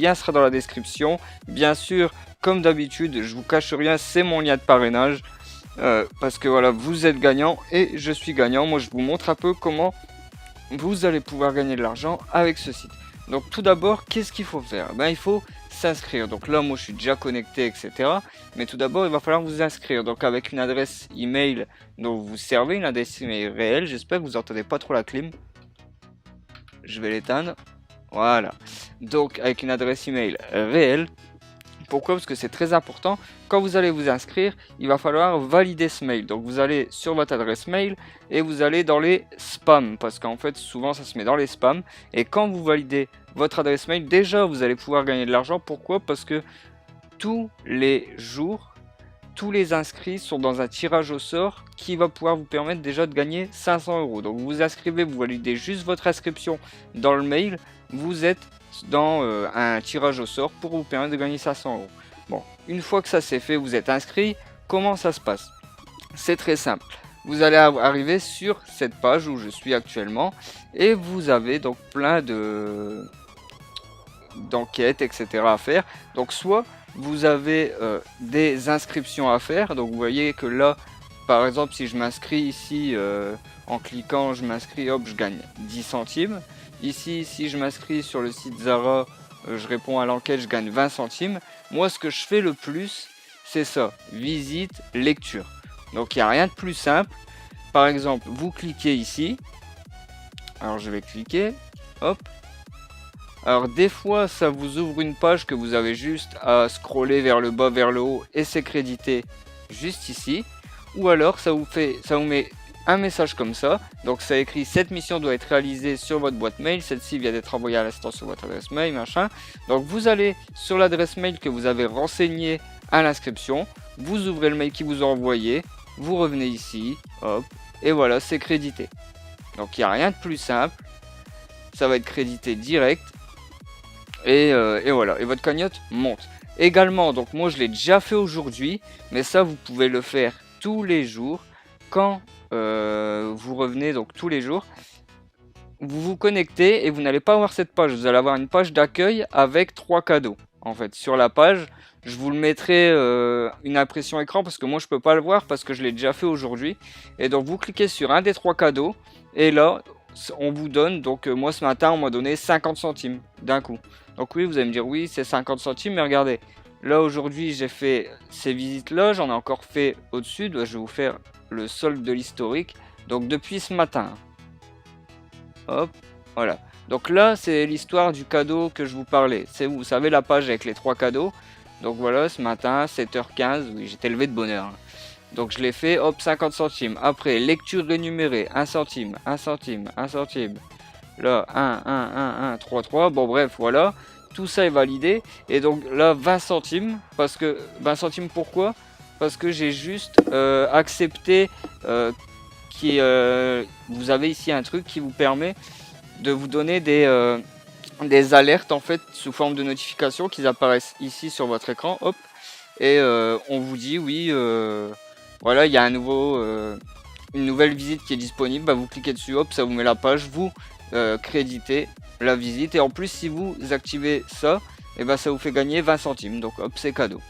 lien sera dans la description. Bien sûr, comme d'habitude, je vous cache rien, c'est mon lien de parrainage. Parce que voilà, vous êtes gagnant et je suis gagnant. Moi, je vous montre un peu comment vous allez pouvoir gagner de l'argent avec ce site. Donc tout d'abord, qu'est-ce qu'il faut faire? Il faut s'inscrire. Donc là, moi, je suis déjà connecté, etc. Mais tout d'abord, il va falloir vous inscrire. Donc avec une adresse email dont vous servez, une adresse email réelle. J'espère que vous n'entendez pas trop la clim. Je vais l'éteindre. Voilà. Donc avec une adresse email réelle. Pourquoi? Parce que c'est très important. Quand vous allez vous inscrire, il va falloir valider ce mail. Donc vous allez sur votre adresse mail et vous allez dans les spams. Parce qu'en fait, souvent ça se met dans les spams. Et quand vous validez votre adresse mail, déjà vous allez pouvoir gagner de l'argent. Pourquoi? Parce que tous les jours, tous les inscrits sont dans un tirage au sort qui va pouvoir vous permettre déjà de gagner 500 €. Donc vous vous inscrivez, vous validez juste votre inscription dans le mail. Vous êtes dans un tirage au sort pour vous permettre de gagner 500 €. Bon, une fois que ça c'est fait, vous êtes inscrit. Comment ça se passe? C'est très simple. Vous allez arriver sur cette page où je suis actuellement et vous avez donc plein d'enquêtes, etc. à faire. Donc soit vous avez des inscriptions à faire. Donc vous voyez que là, par exemple, si je m'inscris ici en cliquant, je m'inscris, hop, je gagne 10 centimes. Ici, si je m'inscris sur le site Zara, je réponds à l'enquête, je gagne 20 centimes. Moi, ce que je fais le plus, c'est ça, visite, lecture. Donc, il n'y a rien de plus simple. Par exemple, vous cliquez ici. Alors, je vais cliquer. Hop. Alors, des fois, ça vous ouvre une page que vous avez juste à scroller vers le bas, vers le haut, et c'est crédité juste ici. Ou alors, ça vous met un message comme ça. Donc ça écrit: cette mission doit être réalisée sur votre boîte mail, celle-ci vient d'être envoyée à l'instant sur votre adresse mail, machin. Donc vous allez sur l'adresse mail que vous avez renseignée à l'inscription, vous ouvrez le mail qui vous a envoyé, vous revenez ici, hop, et voilà, c'est crédité. Donc il n'y a rien de plus simple, ça va être crédité direct, et voilà, et votre cagnotte monte. Également, donc moi je l'ai déjà fait aujourd'hui, mais ça vous pouvez le faire tous les jours. Quand vous revenez, donc tous les jours, vous vous connectez et vous n'allez pas avoir cette page. Vous allez avoir une page d'accueil avec 3 cadeaux. En fait, sur la page, je vous le mettrai une impression écran parce que moi je peux pas le voir parce que je l'ai déjà fait aujourd'hui. Et donc vous cliquez sur un des 3 cadeaux et là on vous donne, donc moi ce matin on m'a donné 50 centimes d'un coup. Donc oui, vous allez me dire oui, c'est 50 centimes, mais regardez, là aujourd'hui j'ai fait ces visites là, j'en ai encore fait au-dessus. Je vais vous faire le solde de l'historique, donc depuis ce matin. Hop, voilà. Donc là c'est l'histoire du cadeau que je vous parlais. C'est, vous savez, la page avec les 3 cadeaux. Donc voilà, ce matin 7h15, oui, j'étais levé de bonne heure. Donc je l'ai fait, hop, 50 centimes. Après, lecture rémunérée, 1 centime, 1 centime, 1 centime. Là, 1, 3, 3. Bon bref, voilà. Tout ça est validé. Et donc là, 20 centimes. Parce que 20 centimes, pourquoi? Parce que j'ai juste accepté vous avez ici un truc qui vous permet de vous donner des alertes en fait sous forme de notification qui apparaissent ici sur votre écran. Hop. Et on vous dit oui, voilà, il y a une nouvelle visite qui est disponible. Bah, vous cliquez dessus, hop, ça vous met la page, vous créditez la visite. Et en plus, si vous activez ça, et ben ça vous fait gagner 20 centimes. Donc hop, c'est cadeau.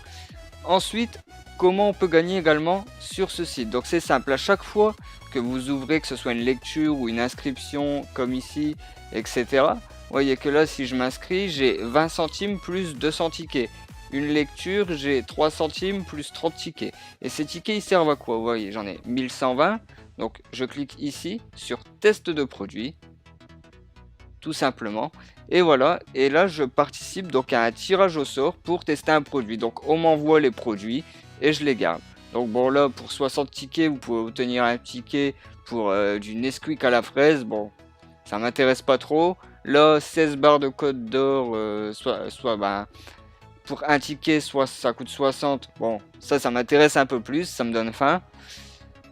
Ensuite, comment on peut gagner également sur ce site? Donc c'est simple, à chaque fois que vous ouvrez, que ce soit une lecture ou une inscription comme ici, etc. Vous voyez que là, si je m'inscris, j'ai 20 centimes plus 200 tickets. Une lecture, j'ai 3 centimes plus 30 tickets. Et ces tickets, ils servent à quoi? Vous voyez, j'en ai 1120. Donc je clique ici sur test de produit, tout simplement. Et voilà, et là je participe donc à un tirage au sort pour tester un produit. Donc on m'envoie les produits et je les garde. Donc bon, là pour 60 tickets, vous pouvez obtenir un ticket pour du Nesquik à la fraise. Bon, ça m'intéresse pas trop. Là, 16 barres de code d'or, soit pour un ticket, soit ça coûte 60. Bon, ça m'intéresse un peu plus, ça me donne faim.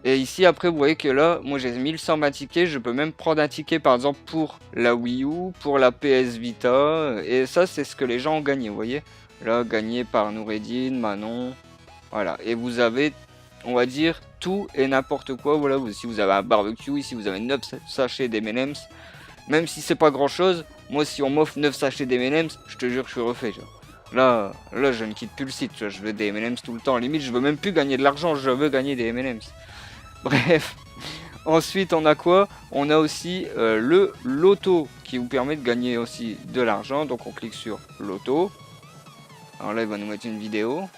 Et ici, après, vous voyez que là, moi j'ai 1120 tickets. Je peux même prendre un ticket, par exemple, pour la Wii U, pour la PS Vita. Et ça, c'est ce que les gens ont gagné, vous voyez. Là, gagné par Noureddin, Manon. Voilà. Et vous avez, on va dire, tout et n'importe quoi. Voilà, si vous avez un barbecue, ici vous avez 9 sachets d'M&M's. Même si c'est pas grand chose, Moi, si on m'offre 9 sachets d'M&M's, je te jure que je suis refait, tu vois. Là, je ne quitte plus le site, tu vois, je veux des M&M's tout le temps. Limite, je veux même plus gagner de l'argent, je veux gagner des M&M's. Bref. Ensuite, on a quoi? On a aussi le loto qui vous permet de gagner aussi de l'argent. Donc, on clique sur loto. Alors là, il va nous mettre une vidéo.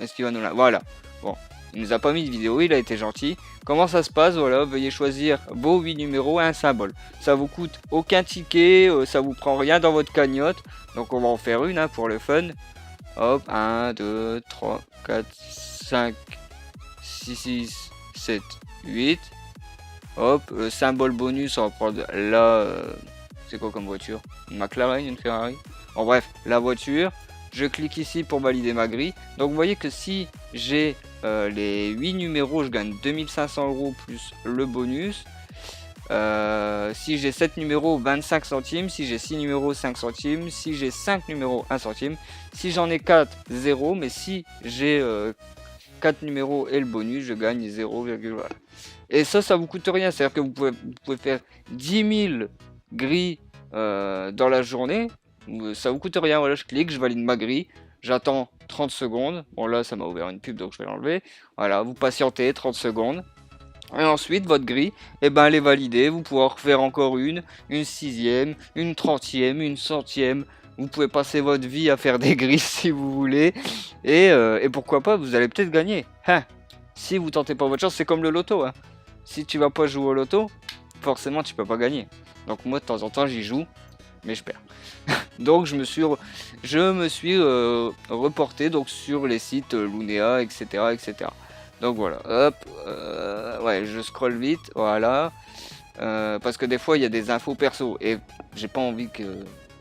Est-ce qu'il va nous la... Voilà. Bon, il nous a pas mis de vidéo, il a été gentil. Comment ça se passe? Voilà, veuillez choisir vos 8 numéros et un symbole. Ça vous coûte aucun ticket, ça vous prend rien dans votre cagnotte. Donc on va en faire une pour le fun. Hop, 1, 2, 3, 4, 5, 6, 7, 8. Hop, symbole bonus, on va prendre là... c'est quoi comme voiture? Une McLaren, une Ferrari? En bref, la voiture. Je clique ici pour valider ma grille. Donc vous voyez que si j'ai les 8 numéros, je gagne 2500 € plus le bonus. Si j'ai 7 numéros, 25 centimes. Si j'ai 6 numéros, 5 centimes. Si j'ai 5 numéros, 1 centime. Si j'en ai 4, 0. Mais si j'ai 4 numéros et le bonus, je gagne 0, et ça vous coûte rien. C'est-à-dire que vous pouvez faire 10 000 grilles dans la journée. Ça vous coûte rien, voilà, je clique, je valide ma grille, j'attends 30 secondes, bon là ça m'a ouvert une pub donc je vais l'enlever, voilà, vous patientez 30 secondes, et ensuite votre grille, et ben elle est validée, vous pouvez en refaire encore une 6e, une 30e, une 100e, vous pouvez passer votre vie à faire des grilles si vous voulez, et pourquoi pas, vous allez peut-être gagner, si vous tentez pas votre chance, c'est comme le loto, si tu vas pas jouer au loto, forcément tu peux pas gagner, donc moi de temps en temps j'y joue, mais je perds. Donc je me suis reporté donc sur les sites Lunea, etc., etc. Donc voilà, hop, ouais, je scrolle vite, voilà, parce que des fois il y a des infos perso et j'ai pas envie que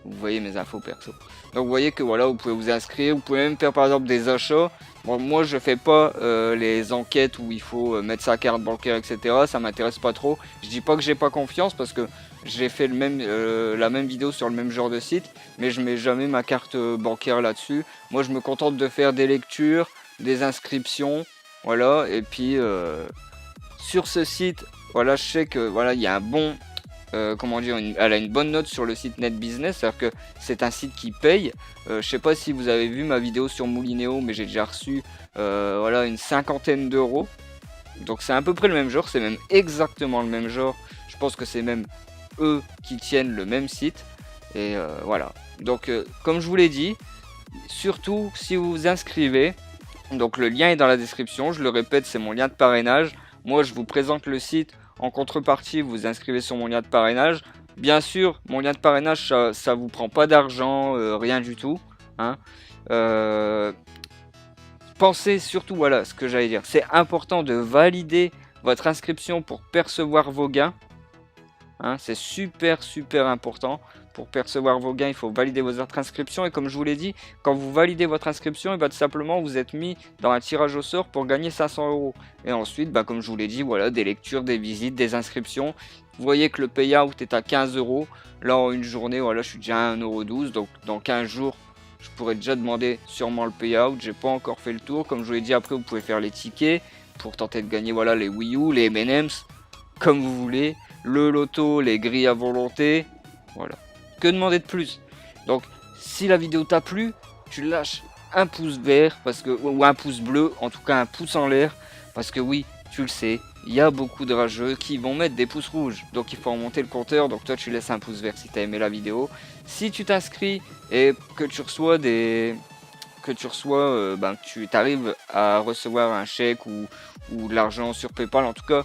vous voyez mes infos perso. Donc vous voyez que voilà, vous pouvez vous inscrire, vous pouvez même faire par exemple des achats. Bon, moi je fais pas les enquêtes où il faut mettre sa carte bancaire, etc. Ça m'intéresse pas trop. Je dis pas que j'ai pas confiance parce que j'ai fait la même vidéo sur le même genre de site, mais je mets jamais ma carte bancaire là-dessus. Moi je me contente de faire des lectures, des inscriptions, voilà. Et puis sur ce site, voilà, je sais que voilà, il y a un bon comment dire, elle a une bonne note sur le site Net Business, c'est-à-dire que c'est un site qui paye. Je sais pas si vous avez vu ma vidéo sur Moulinéo, mais j'ai déjà reçu voilà, une 50aine d'euros. Donc c'est à peu près le même genre, c'est même exactement le même genre. Je pense que c'est même eux qui tiennent le même site. Et voilà. Donc comme je vous l'ai dit, surtout si vous vous inscrivez, donc le lien est dans la description, je le répète, c'est mon lien de parrainage. Moi je vous présente le site. En contrepartie, vous vous inscrivez sur mon lien de parrainage. Bien sûr, mon lien de parrainage, ça vous prend pas d'argent, rien du tout. Pensez surtout, voilà ce que j'allais dire. C'est important de valider votre inscription pour percevoir vos gains. C'est super important. Pour percevoir vos gains, il faut valider votre inscription. Et comme je vous l'ai dit, quand vous validez votre inscription, et tout simplement vous êtes mis dans un tirage au sort pour gagner 500 €. Et ensuite, comme je vous l'ai dit, voilà, des lectures, des visites, des inscriptions. Vous voyez que le payout est à 15 €. Là, en une journée, voilà, je suis déjà à 1,12 €. Donc, dans 15 jours, je pourrais déjà demander sûrement le payout. J'ai pas encore fait le tour. Comme je vous l'ai dit, après, vous pouvez faire les tickets pour tenter de gagner, voilà, les Wii U, les M&M's, comme vous voulez. Le loto, les grilles à volonté. Voilà. Que demander de plus? Donc si la vidéo t'a plu, tu lâches un pouce vert ou un pouce bleu, en tout cas un pouce en l'air, parce que oui, tu le sais, il y a beaucoup de rageux qui vont mettre des pouces rouges, donc il faut remonter le compteur. Donc toi tu laisses un pouce vert si tu as aimé la vidéo. Si tu t'inscris et que tu reçois tu arrives à recevoir un chèque ou de l'argent sur PayPal, en tout cas,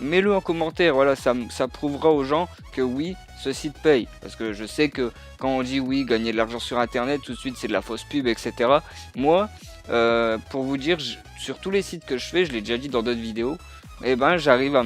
mets-le en commentaire, voilà, ça prouvera aux gens que oui, ce site paye. Parce que je sais que quand on dit oui, gagner de l'argent sur internet, tout de suite c'est de la fausse pub, etc. Moi, pour vous dire, sur tous les sites que je fais, je l'ai déjà dit dans d'autres vidéos, j'arrive à me